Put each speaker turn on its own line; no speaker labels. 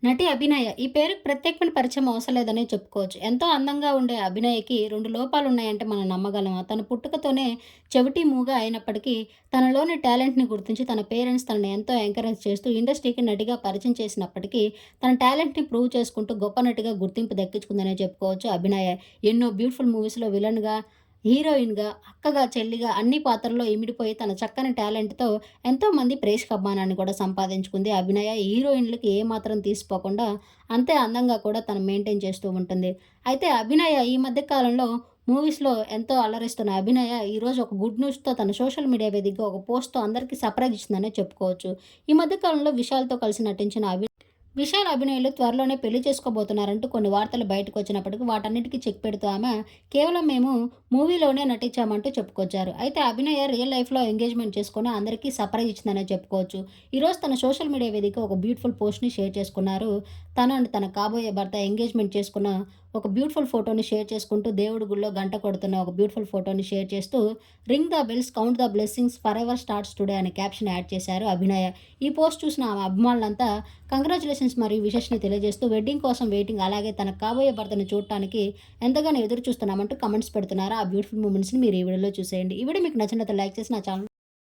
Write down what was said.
నటి అభినయ. ఈ పేరుకి ప్రత్యేకమైన పరిచయం అవసరం లేదనే చెప్పుకోవచ్చు. ఎంతో అందంగా ఉండే అభినయకి 2 లోపాలున్నాయంటే మనం నమ్మగలమా? తన పుట్టుకతోనే చెవిటి, మూగ అయినప్పటికీ తనలోని టాలెంట్‌ని గుర్తించి తన పేరెంట్స్ తనని ఎంతో ఎంకరేజ్ చేస్తూ ఇండస్ట్రీకి నటిగా పరిచయం చేసినప్పటికీ తన టాలెంట్‌ని ప్రూవ్ చేసుకుంటూ గొప్ప నటిగా గుర్తింపు దక్కించుకుందనే చెప్పుకోవచ్చు అభినయ. ఎన్నో బ్యూటిఫుల్ మూవీస్‌లో విలన్‌గా, హీరోయిన్‌గా, అక్కగా, చెల్లిగా అన్ని పాత్రల్లో ఇమిడిపోయి తన చక్కని టాలెంట్‌తో ఎంతోమంది ప్రేక్షకాభిమానాన్ని కూడా సంపాదించుకుంది. అభినయ హీరోయిన్‌లకి ఏమాత్రం తీసిపోకుండా అంతే అందంగా కూడా తను మెయింటైన్ చేస్తూ ఉంటుంది. అయితే అభినయ ఈ మధ్య కాలంలో మూవీస్‌లో ఎంతో అలరిస్తున్న అభినయ ఈరోజు ఒక గుడ్ న్యూస్‌తో తన సోషల్ మీడియా వేదికగా ఒక పోస్ట్‌తో అందరికీ సర్ప్రైజ్ ఇచ్చిందనే చెప్పుకోవచ్చు. ఈ మధ్య కాలంలో విశాల్‌తో కలిసి నటించిన విశాల్ అభినయులు త్వరలోనే పెళ్లి చేసుకోబోతున్నారంటూ కొన్ని వార్తలు బయటకొచ్చినప్పటికీ వాటన్నిటికీ చెక్ పెడుతూ ఆమె కేవలం మేము మూవీలోనే నటించామంటూ చెప్పుకొచ్చారు. అయితే అభినయ రియల్ లైఫ్‌లో ఎంగేజ్‌మెంట్ చేసుకొని అందరికీ సర్ప్రైజ్ ఇచ్చిందనే చెప్పుకోవచ్చు. ఈరోజు తన సోషల్ మీడియా వేదిక ఒక బ్యూటిఫుల్ పోస్ట్‌ని షేర్ చేసుకున్నారు. తను అండ్ తన కాబోయే భర్త ఎంగేజ్‌మెంట్ చేసుకున్న ఒక బ్యూటిఫుల్ ఫోటోని షేర్ చేసుకుంటూ దేవుడి గుడిలో గంట కొడుతున్న ఒక బ్యూటిఫుల్ ఫోటోని షేర్ చేస్తూ ring the bells count the blessings forever starts today అనే క్యాప్షన్ యాడ్ చేశారు అభినయ. ఈ పోస్ట్ చూసిన ఆమె అభిమానులంతా కంగ్రాచ్యులేషన్స్ మరియు విషెస్‌ని తెలియజేస్తూ వెడ్డింగ్ కోసం వెయిటింగ్, అలాగే తన కాబోయే భర్తను చూడటానికి ఎంతగానో ఎదురు చూస్తున్నామంటూ కామెంట్స్ పెడుతున్నారు. ఆ బ్యూటిఫుల్ మూమెంట్స్‌ని మీరు ఈ వీడియోలో చూసేయండి. ఈ వీడియో మీకు నచ్చినట్లయితే లైక్ చేసి నా ఛానల్